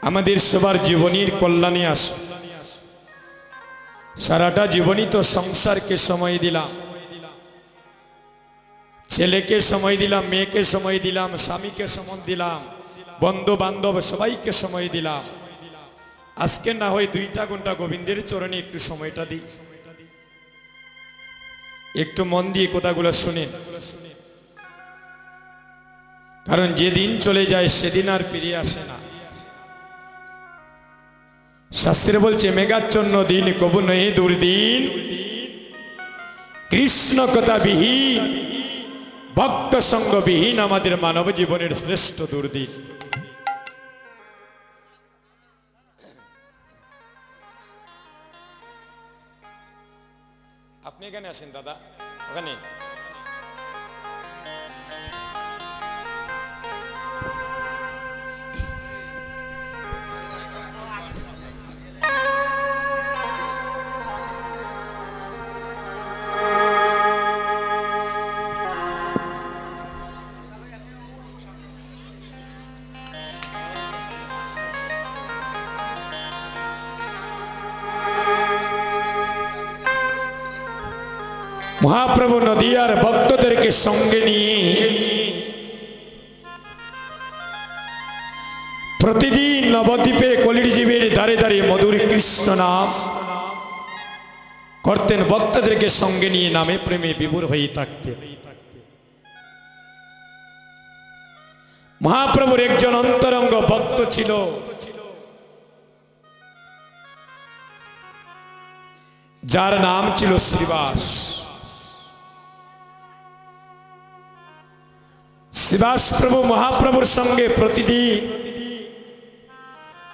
আমাদের সবার জীবনের কল্যাণে আসো। সারাটা জীবনই তো সংসারকে সময় দিলাম, ছেলেকে সময় দিলাম, মেয়েকে সময় দিলাম, স্বামীকে সময় দিলাম, বন্ধু বান্ধব সবাইকে সময় দিলাম। আজকে না হয় 2টা ঘন্টা গোবিন্দের চরণে একটু সময়টা দিই। একটু মন দিয়ে কথাগুলো শুনেন, কারণ যেদিন চলে যায় সেদিন আর ফিরে আসে না। শাস্ত্রে বলছে মেঘাচ্ছন্ন দিন কবু নয় দুর্দিন, কৃষ্ণ কথা বিহীন ভক্ত সঙ্গ বিহীন আমাদের মানব জীবনের শ্রেষ্ঠ দুর্দিন। আপনি এখানে আসেন দাদা, ওখানে মহাপ্রভু নদিয়ার ভক্তদেরকে সঙ্গে নিয়ে প্রতিদিন নবদ্বীপে কলির জীবের ধারে ধারে মধুর কৃষ্ণ নাম করতেন। ভক্তদেরকে সঙ্গে নিয়ে নামে প্রেমে বিভোর হয়ে থাকতেন। মহাপ্রভুর একজন অন্তরঙ্গ ভক্ত ছিল, যার নাম ছিল শ্রীবাস। শ্রীবাস প্রভু মহাপ্রভুর সঙ্গে প্রতিদিন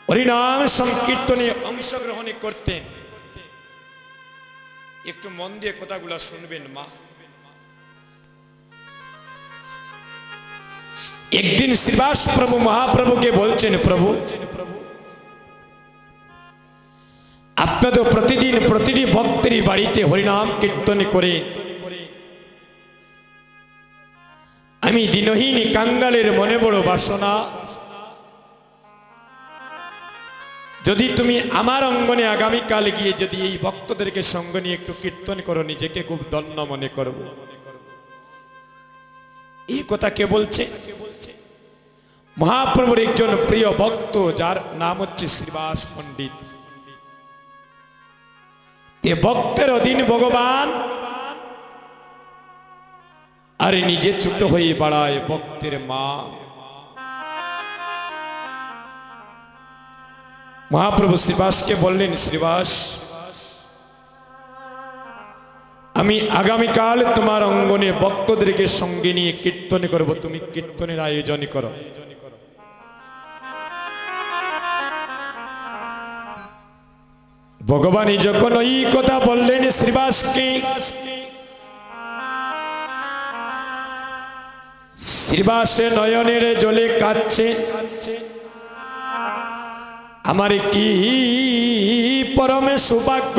হরিনাম সংকীর্তনে অংশগ্রহণ করতেন। একটু মন দিয়ে কথাগুলো শুনবেন মা। একদিন শ্রীবাস প্রভু মহাপ্রভুকে বলছেন, প্রভু আপনি তো প্রতিদিন প্রতিটি ভক্তেরই বাড়িতে হরিনাম কীর্তন করে, আমি দিনহীন কাঙ্গালের মনে বড় বাসনা, যদি তুমি আমার অঙ্গনে আগামীকাল গিয়ে যদি এই ভক্তদেরকে সঙ্গ নিয়ে একটু কীর্তন করো, নিজেকে খুব ধন্য মনে করব। এই কথা কে বলছে? মহাপ্রভুর একজন প্রিয় ভক্ত, যার নাম হচ্ছে শ্রীবাস পণ্ডিত। এ ভক্তের অধীন ভগবান আর নিজে ছোট হয়ে বাড়ায় ভক্তের মা। মহাপ্রভু শ্রীবাসকে বললেন, শ্রীবাস আমি আগামীকাল তোমার অঙ্গনে ভক্তদেরকে সঙ্গে নিয়ে কীর্তন করব, তুমি কীর্তনের আয়োজন করো। ভগবানই যখন ওই কথা বললেন শ্রীবাসকে, শ্রীবাসে নয়নের জলে কাঁদছে, আমার কি পরমে সৌভাগ্য,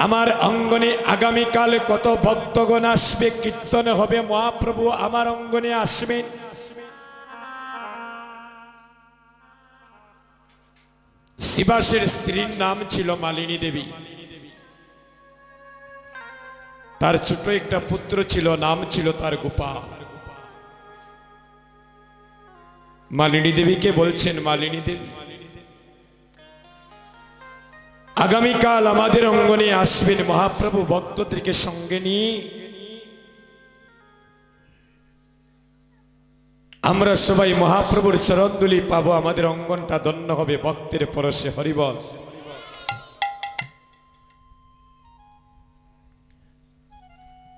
আমার অঙ্গনে আগামীকাল কত ভক্তগণ আসবে, কীর্তন হবে, মহাপ্রভু আমার অঙ্গনে আসবেন। শ্রীবাসের স্ত্রীর নাম ছিল মালিনী দেবী। তার ছোট একটা পুত্র ছিল, নাম ছিল তার গোপাল। মালিনী দেবীকে বলছেন, মালিনী দেবী আগামীকাল আমাদের অঙ্গনে আসবেন মহাপ্রভু, ভক্তদেরকে সঙ্গে নিয়ে আমরা সবাই মহাপ্রভুর চরণধুলি পাবো, আমাদের অঙ্গনটা ধন্য হবে ভক্তের পরশে। হরিবল।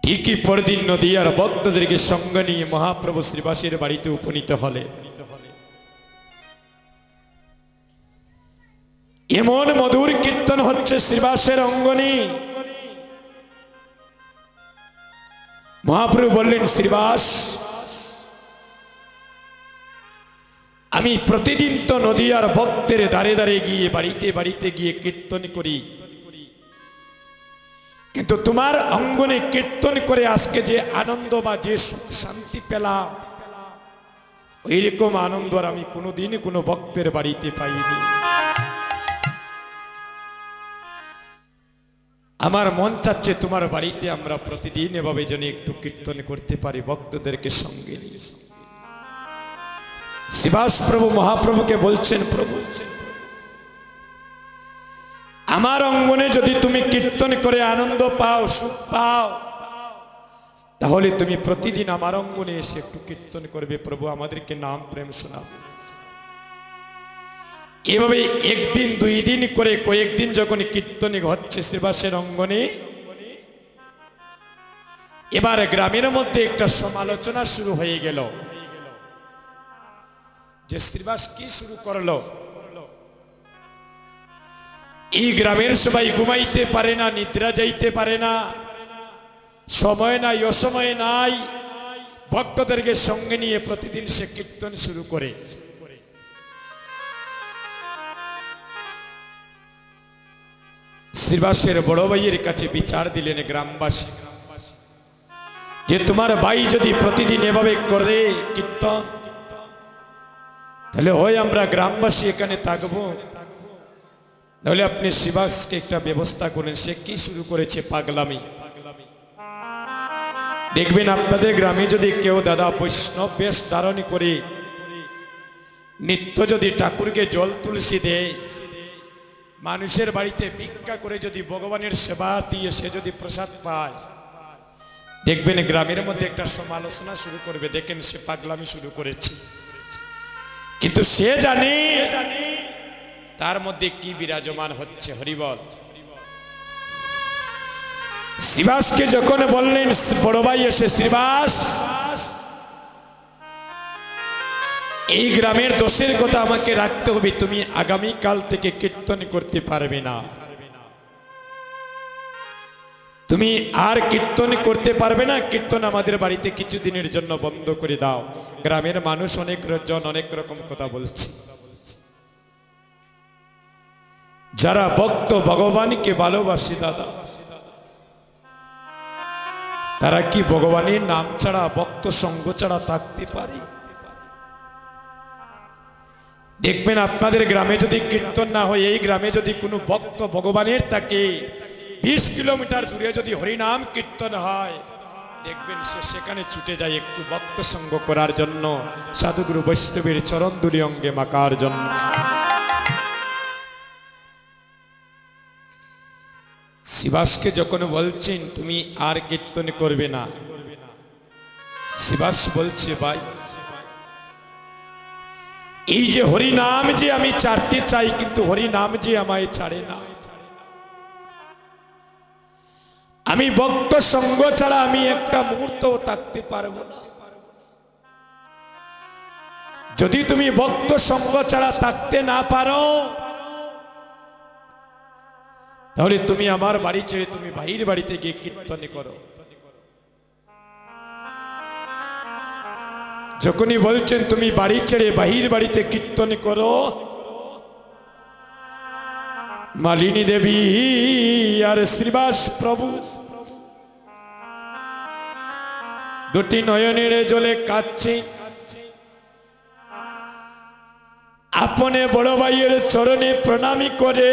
ঠিকই পরদিন নদিয়ার ভক্তদেরকে সঙ্গে নিয়ে মহাপ্রভু শ্রীবাসের বাড়িতে উপনীত হলে এমন মধুর কীর্তন হচ্ছে শ্রীবাসের অঙ্গনে। মহাপ্রভু বললেন, শ্রীবাস আমি প্রতিদিন তো নদিয়ার ভক্তের দ্বারে দ্বারে গিয়ে বাড়িতে বাড়িতে গিয়ে কীর্তন করি, কিন্তু তোমার অঙ্গনে কীর্তন করে আজকে যে আনন্দ বা যে শান্তি পেলাম, এইরকম আনন্দ আর আমি কোনোদিন কোনো ভক্তের বাড়িতে পাইনি। আমার মন চাচ্ছে তোমার বাড়িতে আমরা প্রতিদিন এভাবে যেন একটু কীর্তন করতে পারি ভক্তদেরকে সঙ্গে নিয়ে। শিবাস প্রভু মহাপ্রভুকে বলছেন, প্রভু আমার অঙ্গনে যদি তুমি কীর্তন করে আনন্দ পাও, সুখ পাও, তাহলে তুমি প্রতিদিন আমার অঙ্গনে এসে একটু কীর্তন করবে। প্রভু আমাদেরকে নাম প্রেম শোনাবে। এভাবে একদিন দুই দিন করে কয়েকদিন যখন কীর্তন হচ্ছে শ্রীবাসের অঙ্গনে, এবার গ্রামের মধ্যে একটা সমালোচনা শুরু হয়ে গেল যে শ্রীবাস কি শুরু করলো, এই গ্রামের সবাই ঘুমাইতে পারে না, নিদ্রা যাইতে পারে না, সময় নাই অসময় নাই, ভক্তদেরকে সঙ্গে নিয়ে প্রতিদিন সে কীর্তন শুরু করে। শ্রীবাসের বড় ভাইয়ের কাছে বিচার দিলেন গ্রামবাসী যে তোমার ভাই যদি প্রতিদিন এভাবে করে কীর্তন, তাহলে হয় আমরা গ্রামবাসী এখানে থাকবো, তাহলে আপনি শ্রীবাসকে একটা ব্যবস্থা করেন। সে কি শুরু করেছে? পাগলামি। দেখবেন আপনাদের গ্রামে যদি কেউ দাদা বৈষ্ণব বেশ ধারণ করে নিত্য যদি ঠাকুরকে জল তুলসী দেয়, মানুষের বাড়িতে ভিক্ষা করে যদি ভগবানের সেবা দিয়ে সে যদি প্রসাদ পায়, দেখবেন গ্রামের মধ্যে একটা সমালোচনা শুরু করবে, দেখেন সে পাগলামি শুরু করেছে। কিন্তু সে জানে তার মধ্যে কি বিরাজমান হচ্ছে। হরিবল। শ্রীবাসকে যখন বললেন বড় ভাই এসে, শ্রীবাস এই গ্রামের দোষের কথা আমাকে রাখতে হবে, তুমি আগামী কাল থেকে কীর্তন করতে পারবে না, তুমি আর কীর্তন করতে পারবে না, কীর্তন আমাদের বাড়িতে কিছুদিনের জন্য বন্ধ করে দাও। গ্রামের মানুষ অনেক জন অনেক রকম কথা বলছে। যারা ভক্ত ভগবানকে ভালোবাসে দাদা, তারা কি ভগবানের নাম ছাড়া ভক্ত সঙ্গ ছাড়া থাকতে পারে? দেখবেন আপনাদের গ্রামে যদি কীর্তন না হয়, এই গ্রামে যদি কোনো ভক্ত ভগবানের থাকে, 20 কিলোমিটার দূরে যদি হরিনাম কীর্তন হয়, দেখবেন সে সেখানে ছুটে যায় একটু ভক্ত সঙ্গ করার জন্য, সাধুগুরু বৈষ্ণবের চরণ ধুলি অঙ্গে মাখার জন্য। শিবাসকে যখন বলছেন তুমি আর কীর্তন করবে না, শিবাস বলছে ভাই এই যে হরিনাম যে আমি ছাড়তে চাই, কিন্তু হরিনাম যে আমায় ছাড়ে না, আমি ভক্ত সঙ্গ ছাড়া আমি একটা মুহূর্ত থাকতে পারবো না। যদি তুমি ভক্ত সঙ্গ ছাড়া থাকতে না পারো, তাহলে তুমি আমার বাড়ি ছেড়ে তুমি বাহির বাড়িতে গিয়ে কীর্তন করো। যখনই বলছেন তুমি বাড়ি ছেড়ে বাহির বাড়িতে কীর্তন করো, মালিনী দেবী আর শ্রীবাস প্রভু দুটি নয়নের জলে কাঁদছে, আপনে বড় ভাইয়ের চরণে প্রণামী করে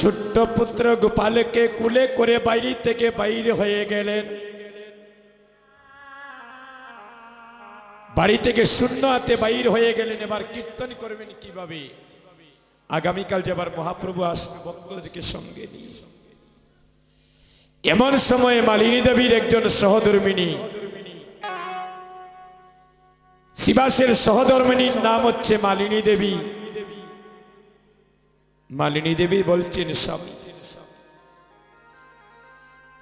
ছোট্ট পুত্র গোপালকে কুলে করে বাইরে থেকে বাইরে হয়ে গেলেন। বাড়ি থেকে শূন্য হাতে বাইর হয়ে গেলেন। এবার কীর্তন করবেন কিভাবে? আগামীকাল যে আবার মহাপ্রভু আসবে ভক্তদেরকে সঙ্গে নিয়ে। এমন সময় মালিনী দেবীর একজন সহধর্মিনী, শিবাসের সহধর্মিনীর নাম হচ্ছে মালিনী দেবী। মালিনী দেবী বলছেন স্বামী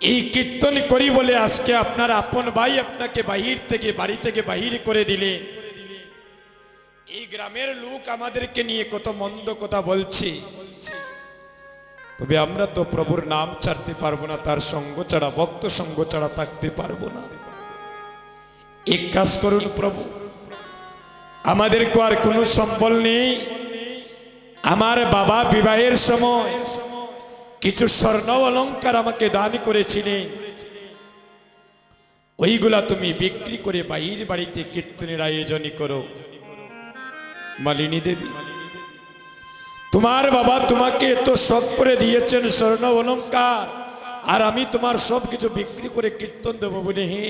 এই কীর্তন করি বলে আজকে আপনার আপন ভাই আপনাকে বাহির থেকে বাড়ি থেকে বাহির করে দিলে, এই গ্রামের লোক আমাদেরকে নিয়ে কত মন্দ কথা বলছে, তবে আমরা তো প্রভুর নাম ছাড়তে পারবো না, তার সঙ্গ ছাড়া ভক্ত সঙ্গ ছাড়া থাকতে পারবো না। এক কাজ করুন প্রভু, আমাদের আর কোনো সম্বল নেই, আমার বাবা বিবাহের সময় কিছু স্বর্ণ অলংকার আমাকে দান করেছিলেন, ওইগুলা তুমি বিক্রি করে বাহির বাড়িতে কীর্তনের আয়োজন করো। মালিনী দেবী, তোমার বাবা তোমাকে এত শখ করে দিয়েছেন স্বর্ণ অলংকার, আর আমি তোমার সব কিছু বিক্রি করে কীর্তন দেবো বলে, হে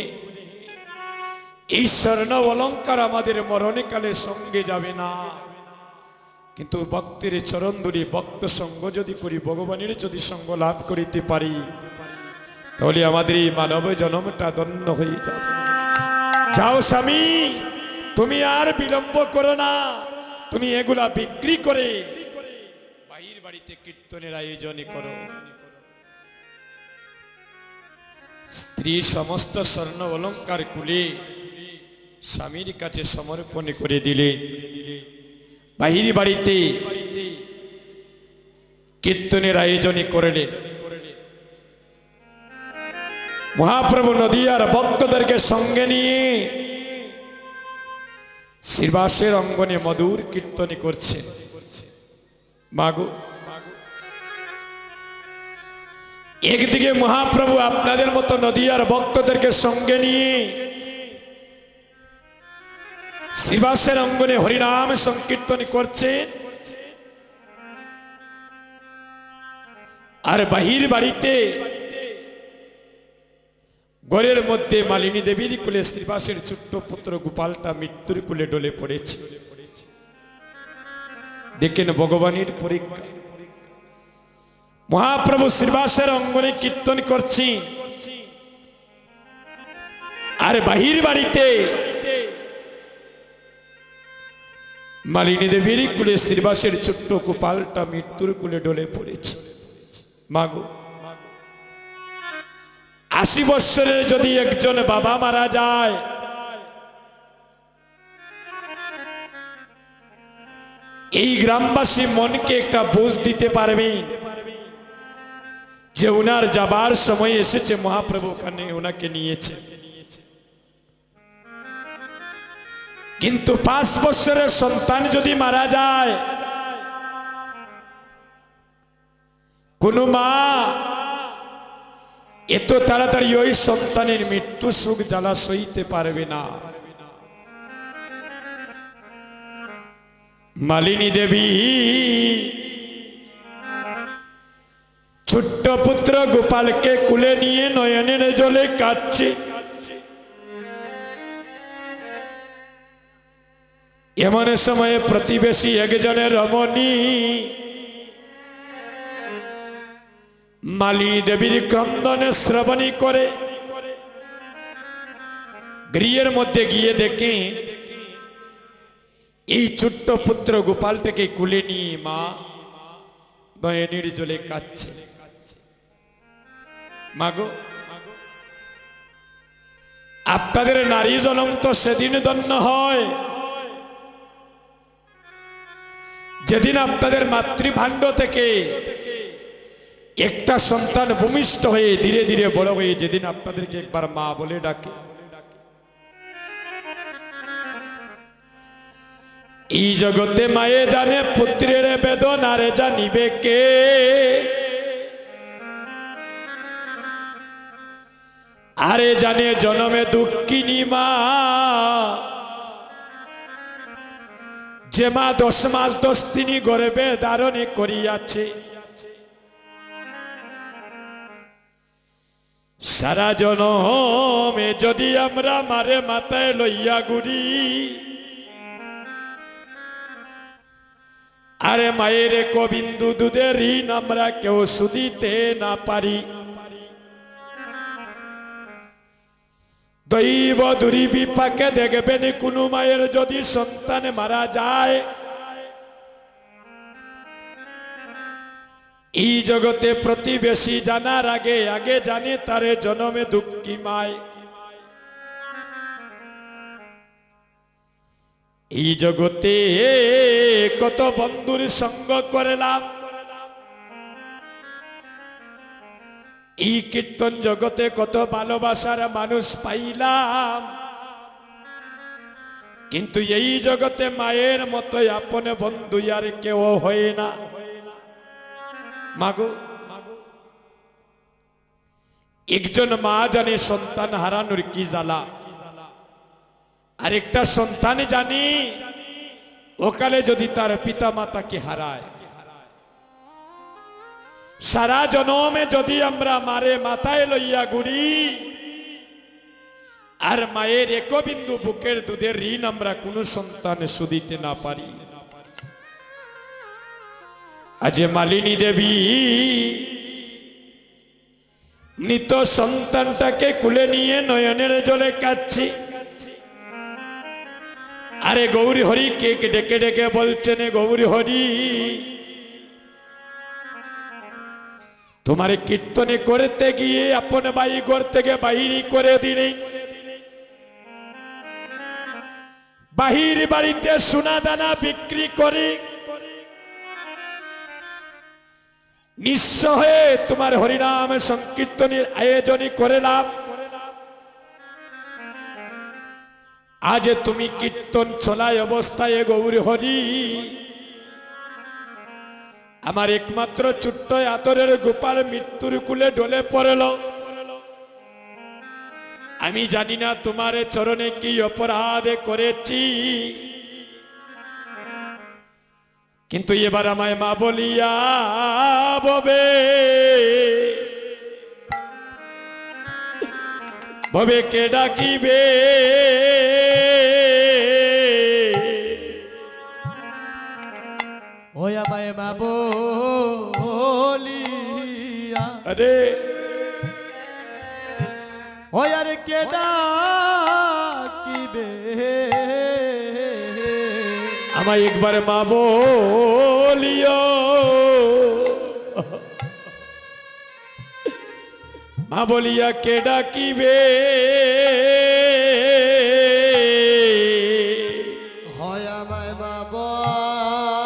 এই স্বর্ণ অলংকার আমাদের মরণকালে সঙ্গে যাবে না, কিন্তু ভক্তের চরণ ধরে ভক্ত সঙ্গ যদি করি, ভগবানের যদি সঙ্গ লাভ করিতে পারি, তাহলে আমাদের এই মানব জন্মটা ধন্য হয়ে যাবে। যাও স্বামী, তুমি আর বিলম্ব করো না, তুমি এগুলা বিক্রি করে বাহির বাড়িতে কীর্তনের আয়োজন করো। স্ত্রী সমস্ত স্বর্ণ অলংকার খুলে স্বামীর কাছে সমর্পণ করে দিলে, বাহির বাড়িতে কীর্তনের আয়োজন করলেন। মহাপ্রভু নদিয়ার ভক্তদেরকে সঙ্গে নিয়ে শ্রীবাসের অঙ্গনে মধুর কীর্তন করছেন। মাগো, একদিকে মহাপ্রভু আপনাদের মতো নদিয়ার ভক্তদেরকে সঙ্গে নিয়ে শ্রীবাসের অঙ্গনে হরিনাম সংকীর্তন করছেন, আর বাহির বাড়িতে ঘরের মধ্যে মালিনী দেবীর কুলে শ্রীবাসের ছোট্ট পুত্র গোপালটা মৃত্যুর কুলে ডলে পড়েছে। দেখেন ভগবানের পরীক্ষা। মহাপ্রভু শ্রীবাসের অঙ্গনে কীর্তন করছেন, আর বাহির বাড়িতে মালিনী দেবীর কুলে শ্রীবাসের ছোট্ট গোপালটা মৃত্যুর কুলে ডলে পড়েছে। মাগো, 80 বৎসরের যদি একজন বাবা মারা যায়, এই গ্রামবাসী মনকে একটা বোঝ দিতে পারবেন যে উনার যাবার সময় এসেছে, মহাপ্রভু ওখানে ওনাকে নিয়েছে। কিন্তু 5 বৎসরের সন্তান যদি মারা যায়, কোন মা এত তাড়াতাড়ি ওই সন্তানের মৃত্যু সুখ জ্বালা সইতে পারবে না। মালিনী দেবী ছোট্ট পুত্র গোপালকে কুলে নিয়ে নয়নের জলে কাঁদছে। এমন সময়ে প্রতিবেশী একজনের রমণী মালিনী দেবীর ক্রন্দনে শ্রবণী করে গৃহের মধ্যে গিয়ে দেখে এই ছোট্ট পুত্র গোপালটাকে কুলে নিয়ে মা নয়নের জলে কাঁদছে। মাগো, আপনাদের নারী জনম তো সেদিন ধন্য হয় যেদিন আপনাদের মাতৃভাণ্ড থেকে একটা সন্তান ভূমিষ্ঠ হয়ে ধীরে ধীরে বড় হয়ে যেদিন আপনাদেরকে একবার মা বলে ডাকে। এই জগতে মায়ে জানে পুত্রের বেদনারে জানিবে কে, আরে জানে জনমে দুঃখিনী মা, যে মা 10 মাস 10 দিন গর্ভে ধারণ করিয়াছে, সারা জনমে যদি আমরা মারে মাথায় লইয়া ঘুরি, আরে মায়ের কবিন্দু দুধের ঋণ আমরা কেউ শুধিতে না পারি। দৈব দুর্বিপাকে দেখবেন কোন মায়ের যদি সন্তান মারা যায়, এই জগতে প্রতিবেশী জানার আগে আগে জানে তারে জনমে দুঃখী মায়। এই জগতে কত বন্ধুর সঙ্গ করলাম, এই কীর্তন জগতে কত ভালোবাসার মানুষ পাইলাম, কিন্তু এই জগতে মায়ের মতো আপন বন্ধু আর কেউ হয় না। মাগো, একজন মা জানে সন্তান হারানোর কি জ্বালা, আরেকটা সন্তান জানি ওকালে যদি তার পিতা মাতাকে হারায়। সারা জনমে যদি আমরা মারে মাথায় লইয়া ঘুরি আর মায়ের একবিন্দু বুকের দুধের ঋণ আমরা কোন সন্তানে শুধিতে না পারি। আজ মালিনী দেবী মৃত সন্তানটাকে কুলে নিয়ে নয়নের জলে কাঁদছি। আরে গৌরী হরি কে ডেকে ডেকে বলছেন, গৌরী হরি তোমার কীর্তনে করতে গিয়ে আপন বাই ঘর থেকে বাহির করে দিলে, বাহির বাড়িতে সোনা দানা বিক্রি করে নিঃস্ব হয়ে তোমার হরিনাম সংকীর্তনের আয়োজন করলাম। আজ তুমি কীর্তন চলায় অবস্থায় গৌরী হরি আমার একমাত্র ছোট্ট আতরের গোপাল মৃত্যুর কুলে ঢলে পড়ল। আমি জানি না তোমার চরণে কি অপরাধ করেছি, কিন্তু এবার আমায় মা বলিয়া ববে ববে কে ডাকিবে। ওই আমায় মা বলিয়া, আরে ওই আর কে ডাকিবে, আমায় একবার মা বলিও, মা বলিয়া কে ডাকিবে। হয় আমায় মা বলিয়া,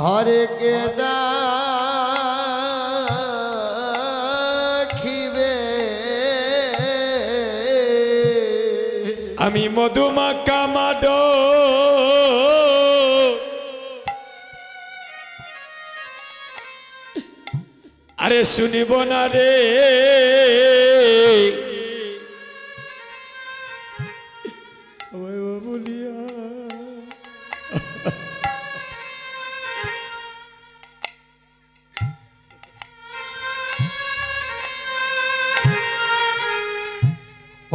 হরে কে ডাকিবে। আমি মধুমাখা মাডো আরে শুনিব না রে, বলিয়া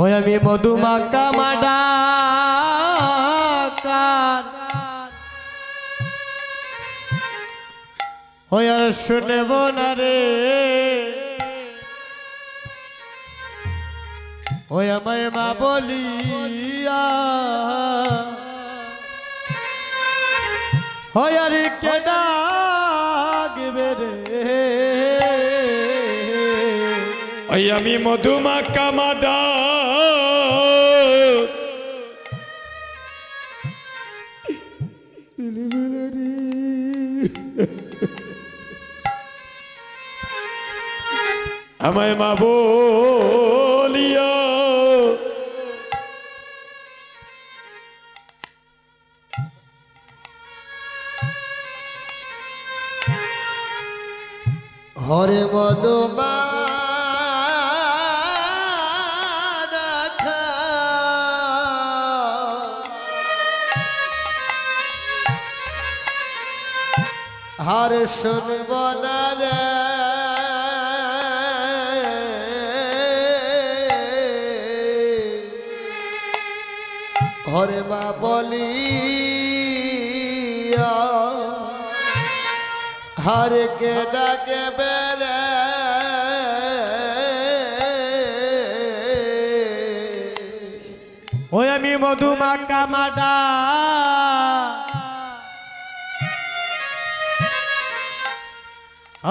ওই আমি মধুমাখা মাডাকার, ওই আর শুনব না রে, ওই আমায় মা বলিয়া, ওই আর কে ডাকবে রে। ওই আমি মধুমাখা মাডা আমায় মা বলিয়া, হরে মধুমা হার শুনব না রে, হরে মা বলিয়া, হার কে ডাকে বেড়ে। ওই আমি মধুমাখা মাডা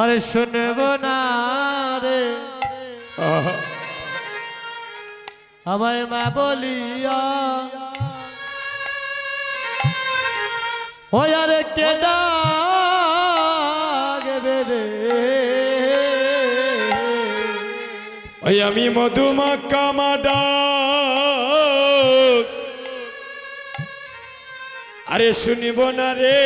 আর শুনব না রে, আমায় মা বলিয়া, ওই আর কে ডাকবে রে। ওই আমি মধুমাখা মাডা আরে শুনিব না রে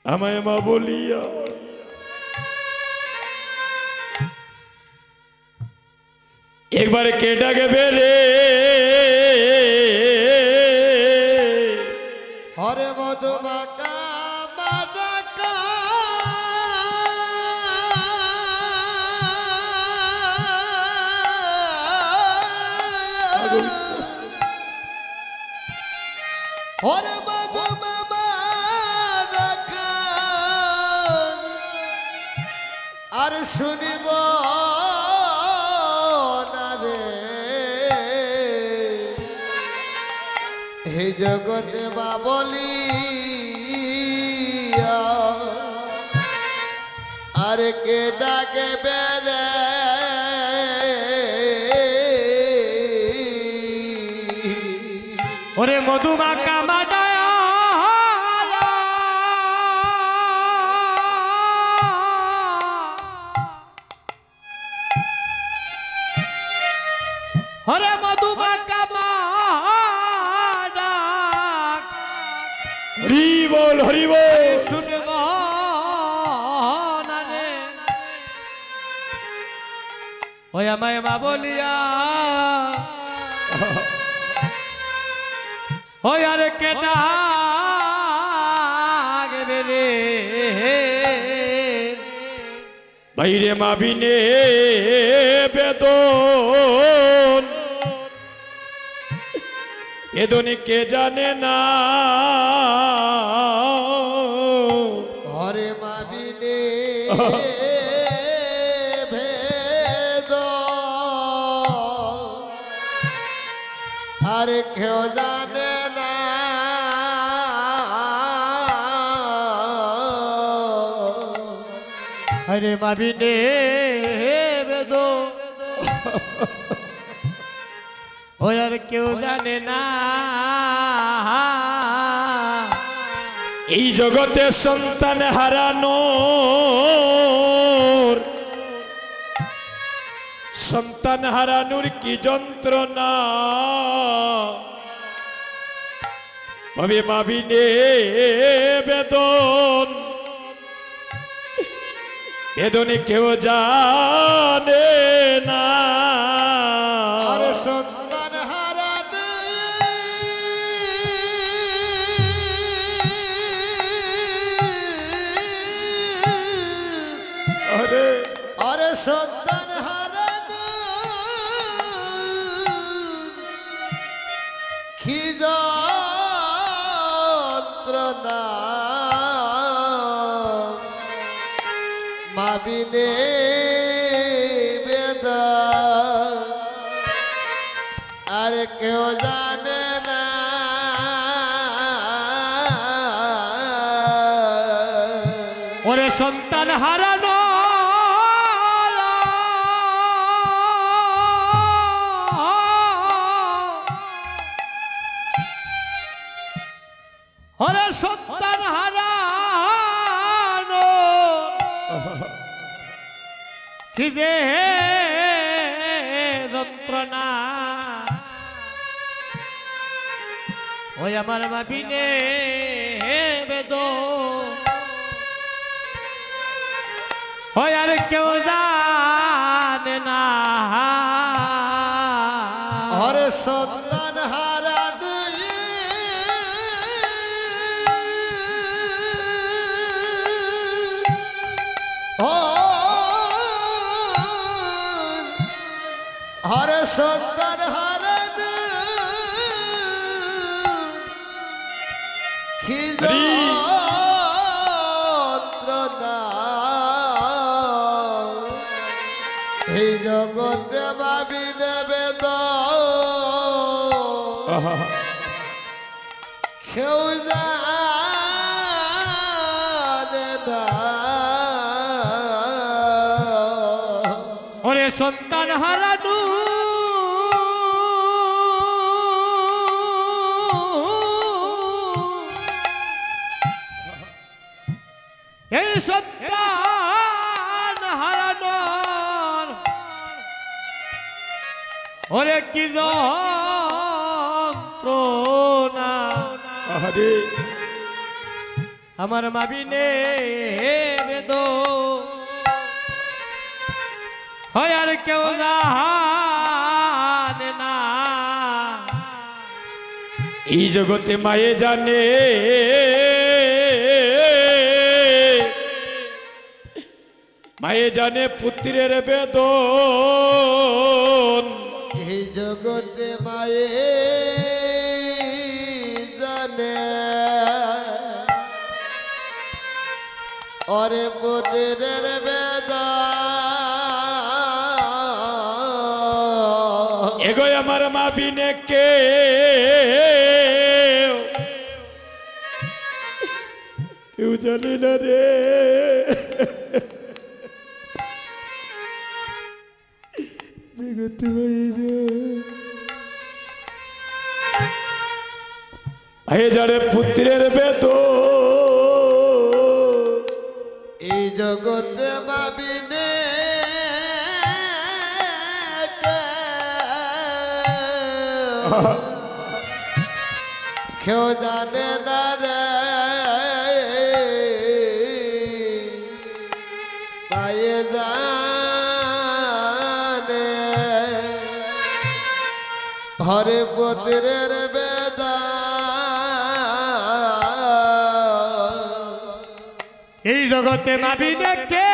আমায় মা বলিয়া একবারে কে ডাকবে রে হরে মধুমাকা মাদাকা হরে মধুমাকা আর শুনিব না রে হে জগতে বা বলি আর কে ডাকে বেড়ে ওরে মধুমাকা মাডায়া ওরে মধুমাকা মাডা হরি বল শুনব না রে ওই আমায় মা বলিয়া ওই আর কে ডাকবে রে বাইরে মাবিনে বেদন বেদনে কে জানে না হরে মাবিনে ভেদ আর কেউ জানে না আরে মাবিনে বেদ ওই আর কেউ জানে না এই জগতে সন্তান হারানো সন্তান হারানোর কি যন্ত্রণা ভাবে মাবিনে বেদন বেদনে কেউ জানে না আর সন্তান হারানো আরে আর সন্তান হারানো কি যন্ত্রণা মাবিনে বেদ আর কেউ জানে না ওরে সন্তান হারানো ওরে সন্তান হারানো কি যে যন্ত্রণা ওই আমার মাবিনে বেদ ওই আর কেউ জানে না হরে সন্তান হারানো হরে সন্তান হারানো কি যন্ত্রণা এই জগতে ভাবি নেবে কেউ জানে না ওরে সন্তান হারানো এই সন্তান হারানোর ওরে কি যন্ত্রণা আরে আমার মাবিনে বেদ হয় আর কেউ জানে না এই জগতে মায়ে জানে মায়ে জানে পুত্রের বেদন এই জগতে মায়ে জানে ওরে পুত্রের বেদন এগোয় আমার মা বিনে কে কেউ জানে না রে জগতে মায়ে জানে পুত্রের বেদন এই জগতে ভাবিনে কেউ জানে না রে পায়ে জানে হরে পুত্রের বেদা এই জগতে মাবি দেখে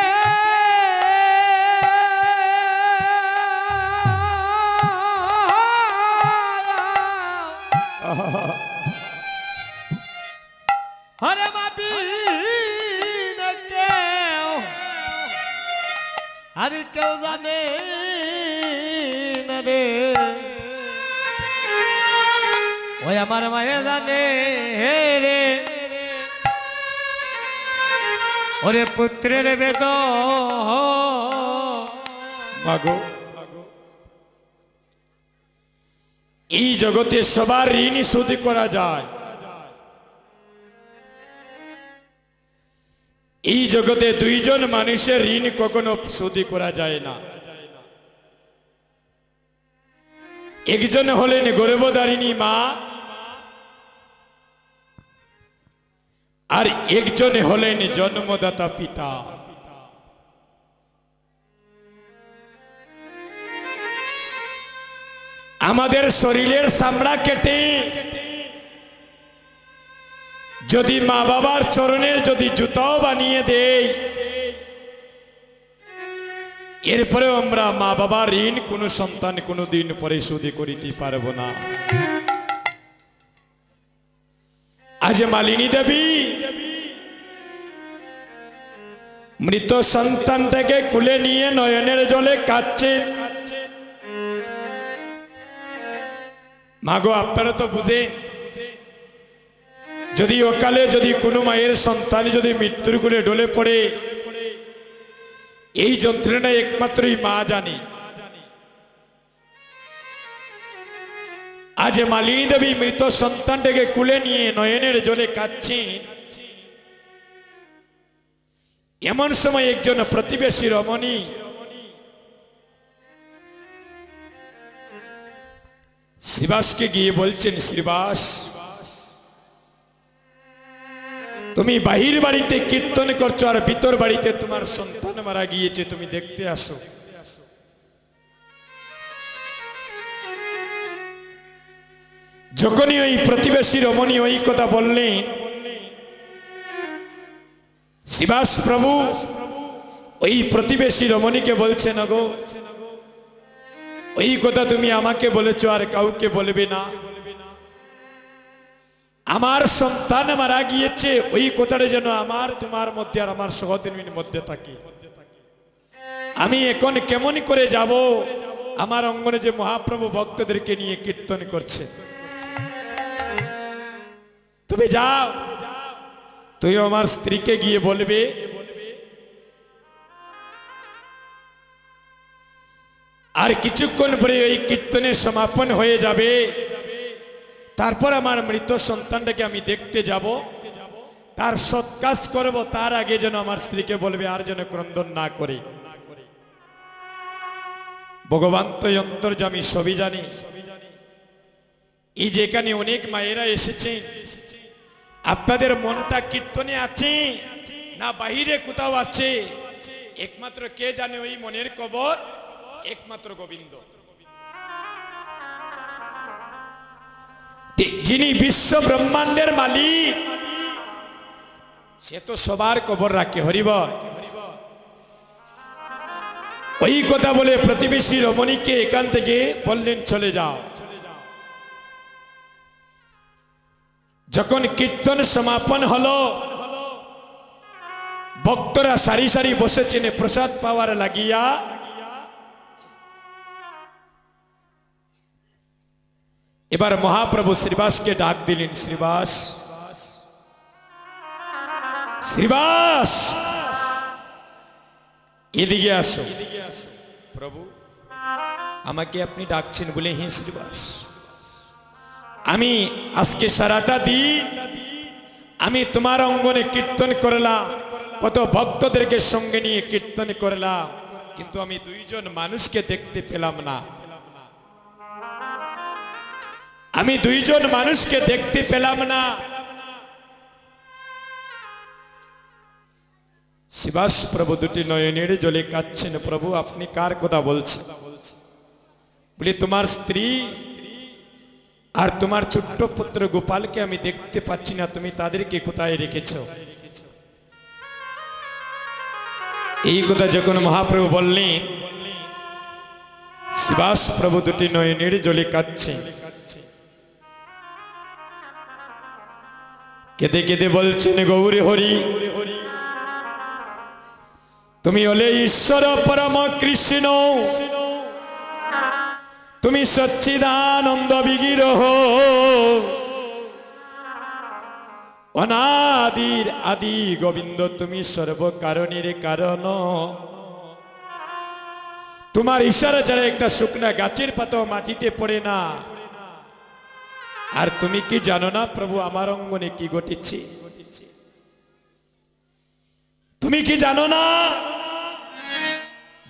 হরে মাবি দেখে আর কেউ জানে না রে ওই আমার মায়ে জানে রে ওরে পুত্রের বেদ মাগো এই জগতে সবার ঋণ শোধ করা যায় এই জগতে দুইজন মানুষের ঋণ কখনো শোধ করা যায় না একজন হলেন গর্ভধারিণী মা আর একজন হলেন জন্মদাতা পিতা আমাদের শরীরের চামড়া কেটে যদি মা বাবার চরণের যদি জুতাও বানিয়ে দেই এরপরেও আমরা মা বাবার ঋণ কোনো সন্তান কোনোদিন পরিশোধ করিতে পারবো না আজ মালিনী দেবী মৃত সন্তান থেকে কুলে নিয়ে নয়নের জলে কাঁদছে মাগো আপনারা তো বুঝেন যদি অকালে যদি কোনো মায়ের সন্তান যদি মৃত্যুর কোলে ডলে পড়ে এই যন্ত্রণা একমাত্রই মা জানে আজ মালিনী দেবী মৃত সন্তানটাকে কুলে নিয়ে নয়নের জলে কাঁদছেন এমন সময় একজন প্রতিবেশী রমণী শ্রীবাসকে গিয়ে বলছেন শ্রীবাস তুমি বাহির বাড়িতে কীর্তন করছো আর ভিতর বাড়িতে তোমার সন্তান মারা গিয়েছে তুমি দেখতে আসো যখনই ওই প্রতিবেশী রমণী ওই কথা বললেন শ্রীবাস প্রভু ওই প্রতিবেশী রমণীকে বলছেন গো ওই কথা তুমি আমাকে বলেছো আর কাউকে বলবে না আমার সন্তান মারা গিয়েছে ওই কথাটা যেন আমার তোমার মধ্যে আর আমার সহধর্মীর মধ্যে থাকে আমি এখন কেমন করে যাব আমার অঙ্গনে যে মহাপ্রভু ভক্তদেরকে নিয়ে কীর্তন করছে তুমি যাও তুই আমার স্ত্রীকে গিয়ে বলবে আর কিছুক্ষণ পরে ওই কীর্তনের সমাপন হয়ে যাবে তারপর আমার মৃত সন্তানটাকে আমি দেখতে যাব তার সৎ কাজ করব তার আগে যেন আমার স্ত্রীকে বলবে আর যেন ক্রন্দন না করে ভগবান তো অন্তর্যামী, সবই জানি। এই যেখানে অনেক মায়েরা এসেছেন, আপনাদের মনটা কীর্তনে আছে না বাহিরে কোথাও আছে, একমাত্র কে জানে ওই মনের কবর? একমাত্র গোবিন্দ। যিনি বিশ্ব ব্রহ্মাণ্ডের মালিক, সে তো সবার কবর রাখে। হরিবল। ওই কথা বলে প্রতিবেশী রমণীকে এখান থেকে বললেন চলে যাও। যখন কীর্তন সমাপন হলো, ভক্তরা সারি সারি বসেছেন প্রসাদ পাওয়ার লাগিয়া। এবার মহাপ্রভু শ্রীবাসকে ডাক দিলেন, শ্রীবাস, শ্রীবাস এদিকে আসো। প্রভু আমাকে আপনি ডাকছেন বলে? হে শ্রীবাস, আমি আজকে সারাটা দিন আমি তোমার অঙ্গনে কীর্তন করলাম, কত ভক্তদেরকে সঙ্গে নিয়ে কীর্তন করলাম, কিন্তু আমি দুইজন মানুষকে দেখতে পেলাম না। আমি দুইজন মানুষকে দেখতে পেলাম না। শ্রীবাস প্রভু দুটি নয়নের জলে কাঁদছেন। প্রভু আপনি কার কথা বলছেন? বলে তোমার স্ত্রী আর তোমার ছোট্ট পুত্র গোপালকে আমি দেখতে পাচ্ছি না, তুমি তাদেরকে কোথায় রেখেছো? এই কথা যখন মহাপ্রভু বললেন, শ্রীবাস প্রভু দুটি নয়নের জলে কাঁদছেন। কেঁদে কেঁদে বলছেন, গৌরী হরি, তুমি হলে ঈশ্বর পরম কৃষ্ণ, তুমি সচ্চিদানন্দ বিগ্রহ, অনাদির আদি গোবিন্দ, তুমি সর্বকারণের কারণ। তোমার ইশারা ছাড়া একটা শুকনা গাছের পাতাও মাটিতে পড়ে না। আর তুমি কি জানো না প্রভু আমার অঙ্গনে কি ঘটেছে? তুমি কি জানো না?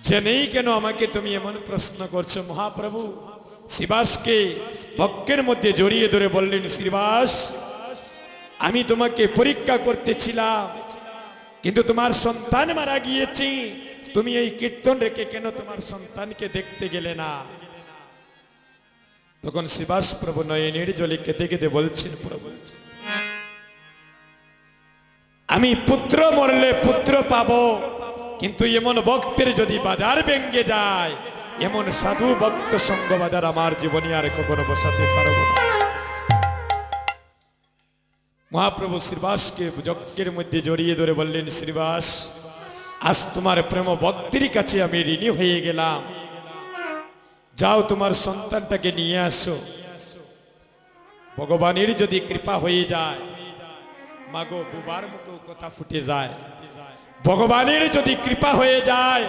জেনেই কেন আমাকে তুমি এমন প্রশ্ন করছো? মহাপ্রভু শ্রীবাসকে ভক্তের মধ্যে জড়িয়ে ধরে বললেন, শ্রীবাস আমি তোমাকে পরীক্ষা করতেছিলাম, কিন্তু তোমার সন্তান মারা গিয়েছে, তুমি এই কীর্তন রেখে কেন তোমার সন্তানকে দেখতে গেলে না? তখন শ্রীবাস প্রভু নয়নের জলে কেঁদে কেঁদে বলছেন, প্রভু আমি পুত্র মরলে পুত্র পাবো, কিন্তু এমন ভক্তের যদি বাজার ভেঙে যায়, এমন সাধু ভক্ত সঙ্গ বাজার আমার জীবনে আর কখনো বসাতে পারবো না। মহাপ্রভু শ্রীবাসকে যজ্ঞের মধ্যে জড়িয়ে ধরে বললেন, শ্রীবাস আজ তোমার প্রেম ভক্তির কাছে আমি ঋণী হয়ে গেলাম, যাও তোমার সন্তানটাকে নিয়ে আসো। ভগবানের যদি কৃপা হয়ে যায়, মাগো বুবার মুখেও কথা ফুটে যায়। ভগবানের যদি কৃপা হয়ে যায়,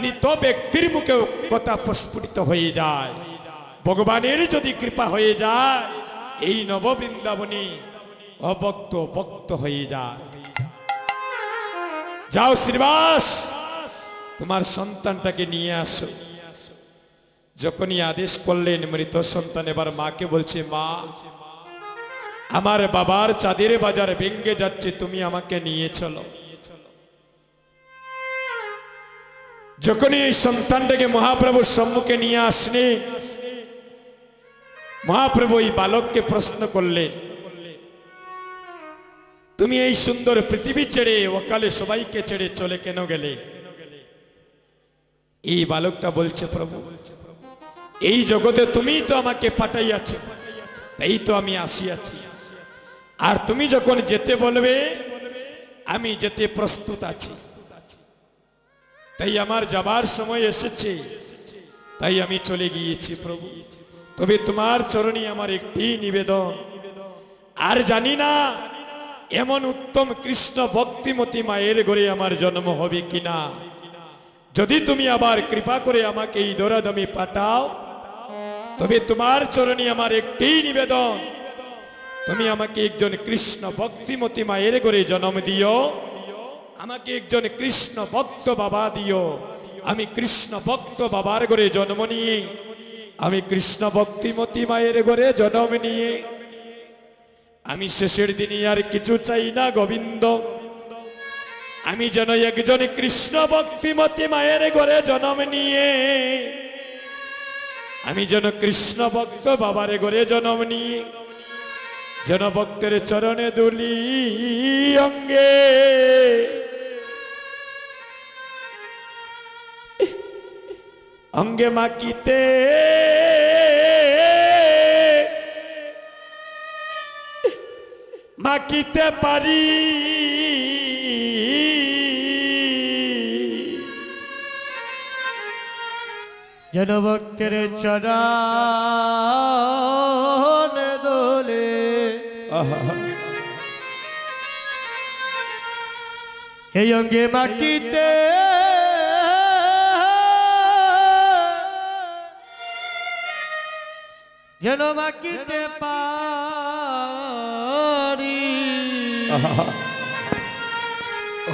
মৃত ব্যক্তির মুখেও কথা প্রস্ফুটিত হয়ে যায়। ভগবানের যদি কৃপা হয়ে যায়, এই নববৃন্দাবনে অভক্ত ভক্ত হয়ে যায়। যাও শ্রীবাস তোমার সন্তানটাকে নিয়ে আসো। যখনই আদেশ করলেন, মৃত সন্তান এবার মাকে বলছে, মা আমার বাবার চাঁদের বাজার ভেঙে যাচ্ছে, তুমি আমাকে নিয়ে চলো। যখনই এই সন্তানটাকে মহাপ্রভুর সম্মুখে নিয়ে আসলে, মহাপ্রভু এই বালককে প্রশ্ন করলেন, তুমি এই সুন্দর পৃথিবী ছেড়ে অকালে সবাইকে ছেড়ে চলে কেন গেলে? এই বালকটা বলছে, প্রভু এই জগতে তুমি তো আমাকে পাঠাইয়াছ, তাই তো আমি আসিয়াছি। আর তুমি যখন যেতে বলবে, আমি যেতে প্রস্তুত আছি। তাই আমার যাবার সময় এসেছে, তাই আমি চলে গিয়েছি প্রভু। তবে তোমার চরণে আমার একটি নিবেদন, আর জানি না এমন উত্তম কৃষ্ণ ভক্তিমতী মায়ের ঘরে আমার জন্ম হবে কিনা। যদি তুমি আবার কৃপা করে আমাকে এই দৌড়াদমি পাঠাও, তবে তোমার চরণে আমার একটি নিবেদন, তুমি আমাকে একজন কৃষ্ণ ভক্তিমতী মায়ের ঘরে জন্ম দিও, আমাকে একজন কৃষ্ণ ভক্ত বাবা দিও। আমি কৃষ্ণ ভক্ত বাবার ঘরে জন্ম নিয়ে, আমি কৃষ্ণ ভক্তিমতী মায়ের ঘরে জন্ম নিয়ে আমি শেষের দিনে আর কিছু চাই না গোবিন্দ, আমি যেন একজন কৃষ্ণ ভক্তিমতী মায়ের ঘরে জন্ম নিয়ে আমি যেন কৃষ্ণ ভক্ত বাবার ঘরে জন্ম নিয়ে যেন ভক্তের চরণে দুলি অঙ্গে অঙ্গে মাকিতে মাকিতে পারি, যেন ভক্তের চরণ দোলে এই অঙ্গে মাকিতে যেন মাকিতে পারি,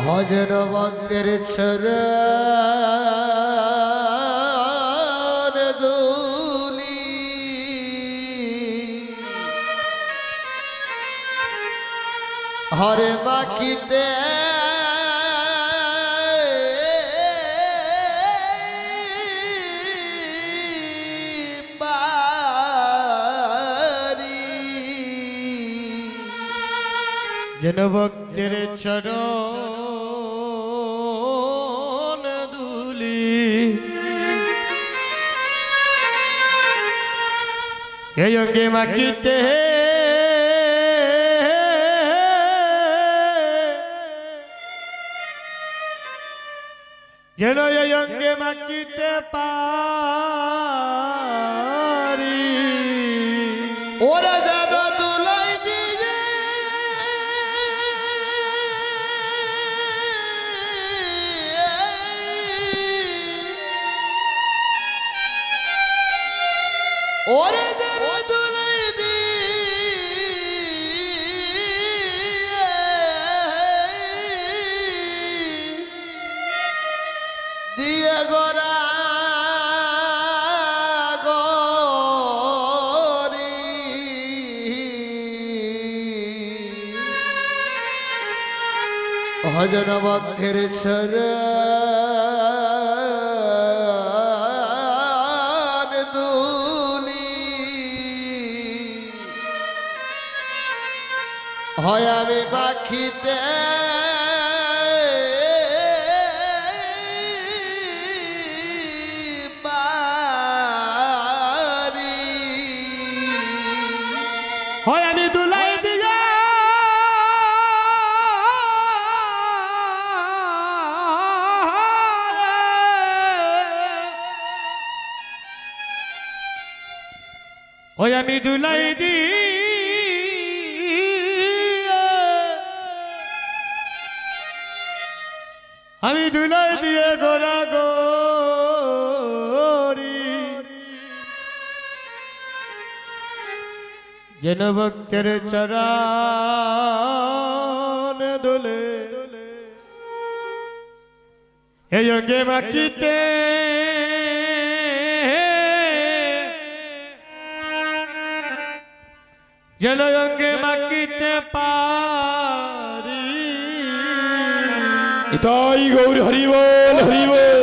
হজর ভক্তের চরণ দুলি হরে মাখিতে যেন ভক্তের চরণ দুলি এই অঙ্গে মাকিতে যেন এই অঙ্গে মাকিতে পারি, ওরা যেন দুলাই দিয়ে ওরা যেন দুলাই দিয়ে গোরা ভজন ভক্তের চরণ দুলি হয় আমি পাখিতে পারি, হয় আমি দুলাই দিয়া ওই আমি দুলাই দি আমি দুলাই দিয়ে গোরা গরি যেন ভক্তের চরণ দোলে এই অঙ্গে মাটিতে যেন অঙ্গে মাটিতে পারি, ইতাই গৌর হরি বল হরি বল।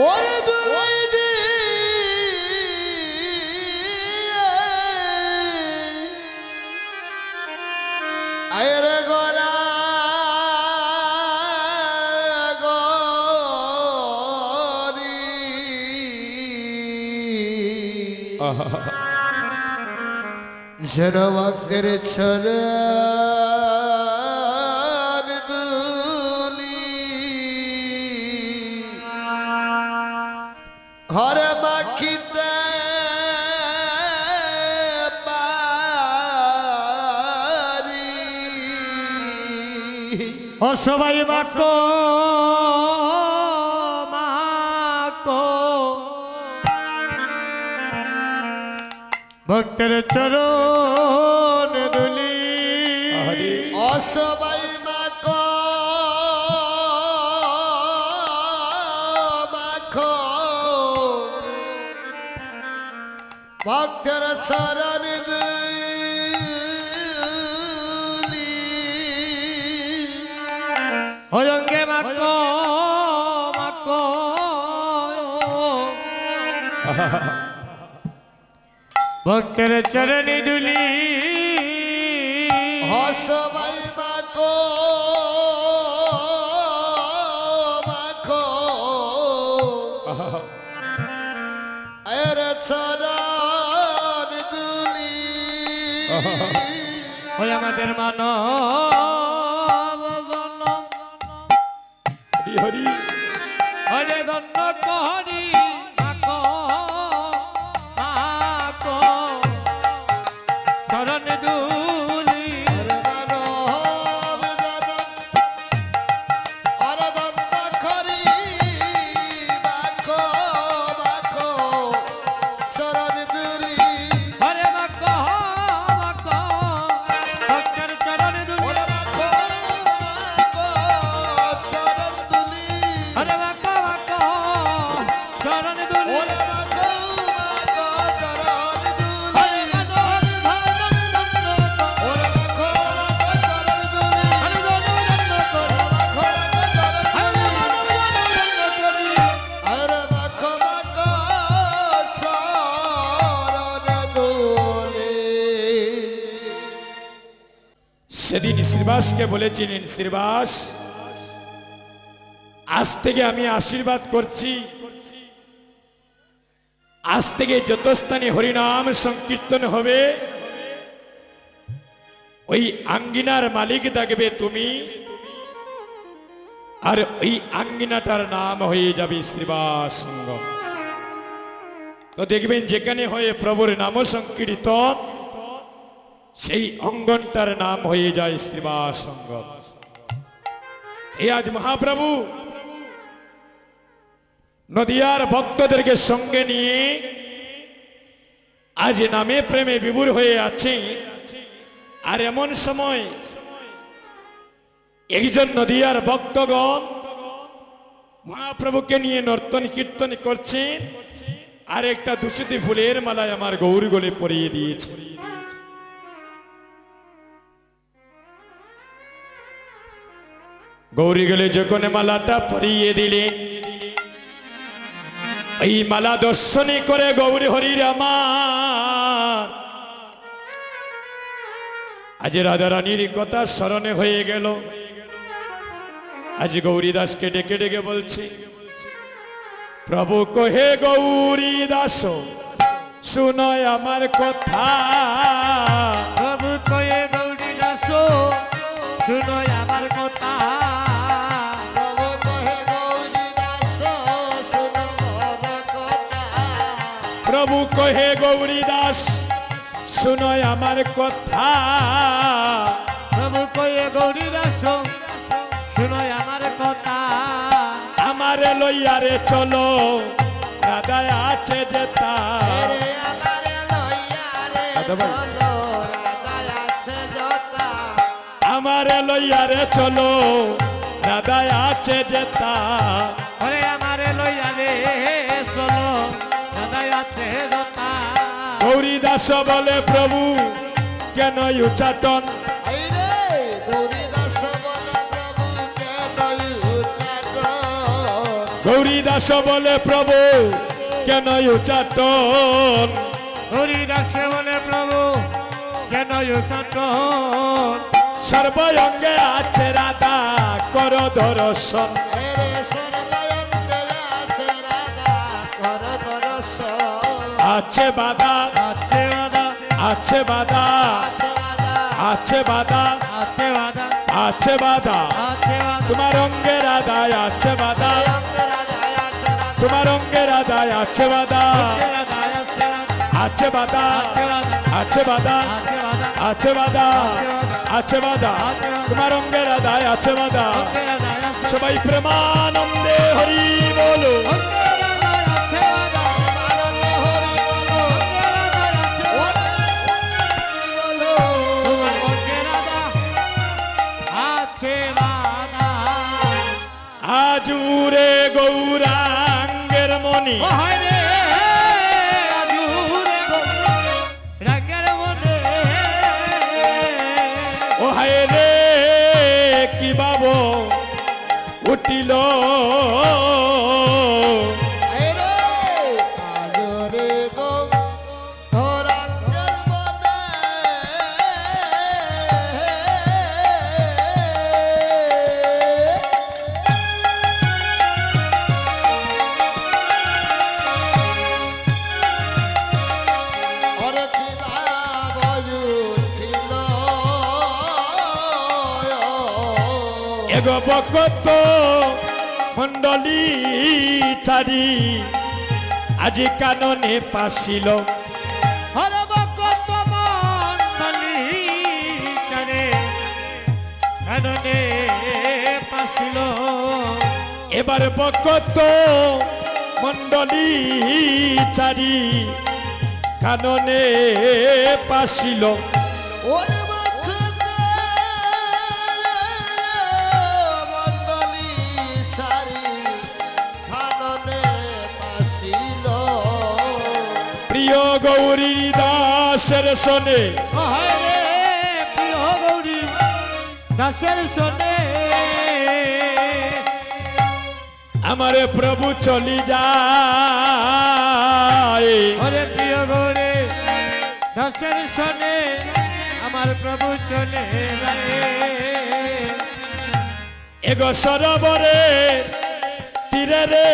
ওরে দুলাই আয়ের গোরা যেন ভক্তের চরণ দুলি হরে মাখিতে পারি, ও সবাই মাকো মাকো ভক্তের চরণ দুলি হরি অসবাই মাখো মাখো ভক্তের চরণ দুলি ওই অঙ্গে মাকো মাকো ভক্তের চরণ দুলি অসবাই মাখো মাখো এর চরণ দুলি ওই আমাদের মানব জনম হরি হরি হরে ধন্য হরি মাকো মাকো চরণ দুলি হরে মানব জনম হরে দন্ত করি মাখো মাখো চরণ দুলি হরে মাকো মাকো ভক্তের চরণ দুলি ওরে মাখো মাখো চরণ দুলি হরে মাকো মাকো চরণ দুলি ওরে মাখো মাখো চরণ দুলি হরে মানব ধন্য ওরে মাখো মাখো চরণ দুলি হরে ধন্য করি মাখো মাখো চরণ হরে দুলি মানব ধন্য করি আরে মাখো মাখো চরণ দুলি সেদিন শ্রীবাসকে বলেছিলেন, শ্রীবাস আজ থেকে আমি আশীর্বাদ করছি, আজ থেকে যত স্থানে হরিনাম সংকীর্তন হবে ওই আঙ্গিনার মালিক থাকবে তুমি, আর ওই আঙ্গিনাটার নাম হয়ে যাবে শ্রীবাস সঙ্গ। তো দেখবেন যেখানে হয়ে প্রভুর নাম সংকীর্তন সেই অঙ্গনটার নাম হয়ে যায় শ্রীবাস সঙ্গ। এই আজ মহাপ্রভু নদিয়ার ভক্তদেরকে সঙ্গে নিয়ে আজ নামে প্রেমে বিভোর হয়ে আছে। আর এমন সময় একজন নদিয়ার ভক্তগণ মহাপ্রভুকে নিয়ে নর্তন কীর্তন করছেন, আর একটা দূষিত ফুলের মালায় আমার গৌর গলে পরিয়ে দিয়েছে। গৌরী গলে যখন মালাটা পরিয়ে দিলেন, এই মালা দর্শনী করে গৌরী হরির আমার আজ রাধারানীর কথা স্মরণে হয়ে গেল। আজ গৌরী দাসকে ডেকে ডেকে বলছে, প্রভু কহে গৌরী দাস শুনয় আমার কথা, প্রভু কয়ে গৌরী দাস শুনো আমার কথা, প্রভু কহে গৌরী দাস শুনো মোর কথা প্রভু কহে গৌরী দাস শুনয় আমার কথা, প্রভু কয়ে গৌরী দাস শুনো আমার কথা, আমারে লইয়ারে চলো রাধায় আছে যেতা, রে আমারে লইয়া রে দাদা ভাই। চলো রাধায় আছে জতা আমারে লইয়ারে চলো রাধায় আছে যেতা, ওরে আমারে লইয়া রে চলো দাদাই আছে দতা, গৌরী দাস বলে প্রভু কেন উচ্চাটন, এই রে গৌরী দাস বলে প্রভু কেন উচ্চাটন গৌরী দাস বলে প্রভু কেন উচ্চাটন, হরি দাসে বলে প্রভু কেন উচ্চাটন, সর্বঙ্গে আছে রাধা কর দর্শন, রে সর্বয়ন্তে আছে রাধা কর দর্শন আছে বাধা আছে বাধা আছে বাধা আছে রাধা আছে বাধা আছে বাধা আছে বাধা, আছে বাধা, তোমার অঙ্গে রাধায় আছে বাধা, অঙ্গে রাধায় আছে রাধা তোমার অঙ্গে রাধায় আছে বাধা, আছে বাধা, আছে আছে বাধা, বাধা আছে বাধা, আছে বাধা, আছে বাধা, তোমার অঙ্গে রাধায় আছে বাধা। আছে বাধা, সবাই প্রেমানন্দে হরি বলো, আছে বাধা, আনন্দে হরি বলো আছে বাধা, ওরে আজুরে গৌরাঙ্গের মনি ও হায় রে আজুরে গৌরাঙ্গের মনে ও হায় রে কি বাবো উঠিল এগো বকত মন্ডলী চারি আজি কাননে পাশিল হরে ভক্ত মণ্ডলী চারে কাননে পাশিল এবার বকত মন্ডলী চারি কাননে পাশিল প্রিয় গৌরী দাসের শোনে ও হায় রে প্রিয় গৌরী দাসের শোনে আমার প্রভু চলি যায় ওরে প্রিয় গৌরী দাসের শোনে আমার প্রভু চলে যায় এগো সরোবরে তীরে রে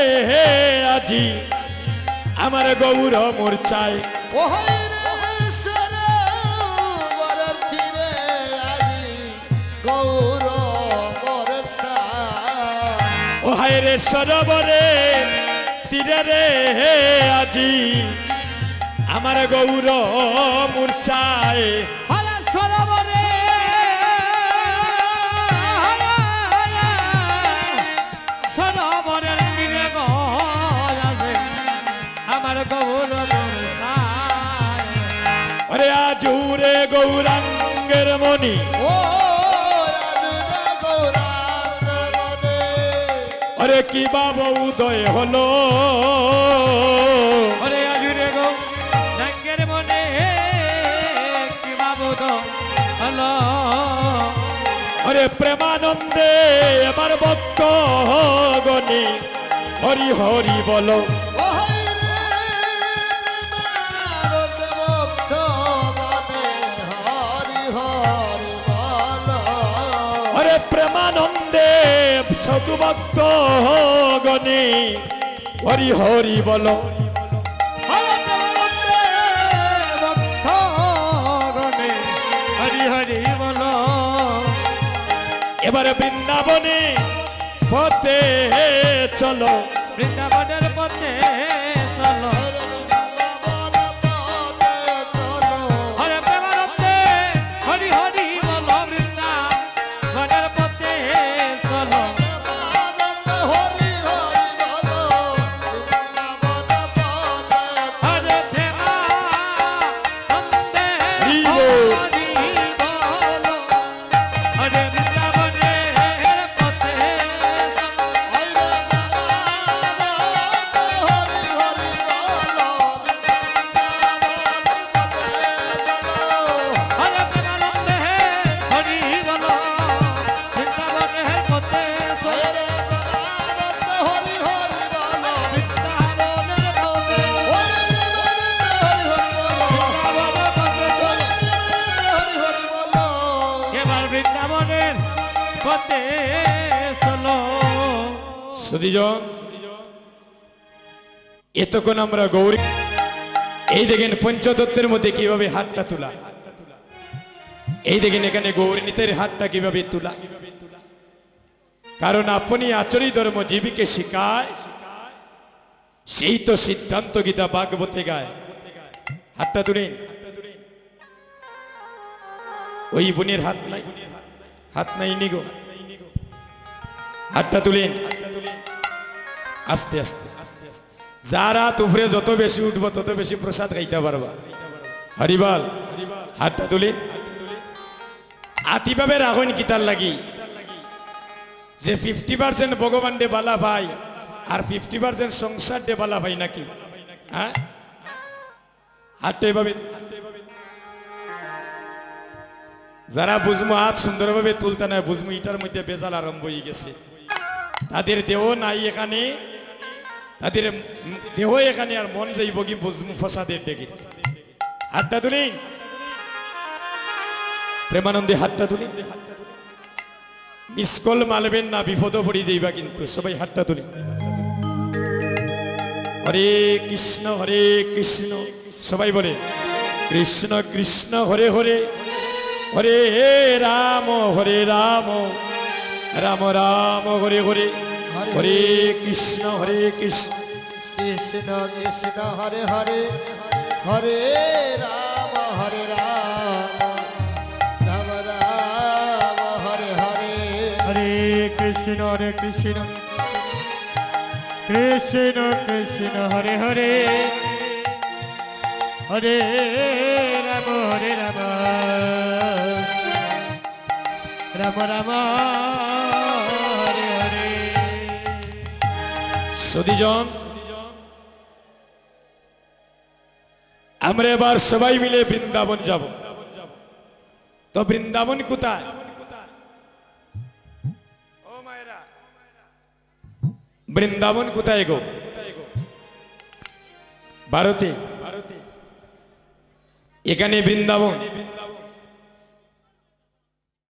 আজি আমার গৌর মূর্ছায় ও হায় রে সরোবরে তীরে রে আজি আমার গৌর মূর্ছায় হরে সরোবরে সরোবরের তীরে গয়াছে আমার গৌর মূর্ছায় ওরে আজুরে গৌরাঙ্গের মনি ওরে কি বাবা উদয় হলো ওরে আজুরে গৌরাঙ্গের মনে কি বাবুদ হলো ওরে প্রেমানন্দে আমার ভক্ত গণে হরি হরি বলো ওরে প্রেমানন্দে সতু ভক্ত গণে হরি হরি বলো হরি হরি বলো এবারে বৃন্দাবনে পথে চলো বৃন্দাবনের পথে চলো হরে প্রেমানন্দে হরি হরি বলো বৃন্দাবনের পথে চলো হরে প্রেমানন্দে হরি বলো হরে বৃন্দাবনের পথে হরে প্রেমানন্দে হরি বলো বৃন্দাবনের পথে চলো বৃন্দাবনের পথে এবার বৃন্দাবনের পথে চলো সুধীজন এতক্ষণ আমরা গৌরী এই দেখেন পঞ্চতত্ত্বের মধ্যে কিভাবে হাতটা তোলা এই দেখেন এখানে গৌরীনীতের হাতটা কিভাবে তোলা কারণ আপনি আচরি ধর্ম জীবিকে শিখায় সেই তো সিদ্ধান্ত গীতা ভাগবতে গায় হাতটা তুলেন ওই বোনের হাত নাই হাত নাই নিগো হাতটা তুলেন আস্তে আস্তে যারা তুফরে যত বেশি উঠবো তত বেশি প্রসাদ খাইতে পারবা হরিবাল হাতটা তুলেন আতিভাবে রাখুন কিতার লাগি যে 50% ভগবান ডে বালা ভাই আর 50% সংসার ডে বালা ভাই নাকি? হ্যাঁ, হাতটা এভাবে, যারা বুঝমু হাত সুন্দরভাবে তুলতে না বুঝমু এটার মধ্যে বেজাল আরম্ভ হয়ে গেছে। তাদের দেহ নাই এখানে, তাদের দেহ এখানে আর মন যাইব কি বুঝমু ফসাদের ডেকে। হাতটা তুলি, প্রেমানন্দে হাতটা তুলি। মিসকল মালবেন না, বিপদ পড়ি যাইবা কিন্তু। সবাই হাতটা তুলি। হরে কৃষ্ণ হরে কৃষ্ণ, সবাই বলে কৃষ্ণ কৃষ্ণ হরে হরে, হরে রাম হরে রাম, রাম রাম হরে হরে, হরে কৃষ্ণ হরে কৃষ্ণ, কৃষ্ণ কৃষ্ণ হরে হরে, হরে রাম হরে রাম, রাম রাম হরে হরে। হরে কৃষ্ণ কৃষ্ণ কৃষ্ণ হরে হরে, হরে রাম রাম রাম হরে হরে। সদীজন, আমরা এবার সবাই মিলে বৃন্দাবন যাব। তো বৃন্দাবন কোথায়? ও মায়েরা, বৃন্দাবন কোথায় গো? ভারতে। এখানে বৃন্দাবন।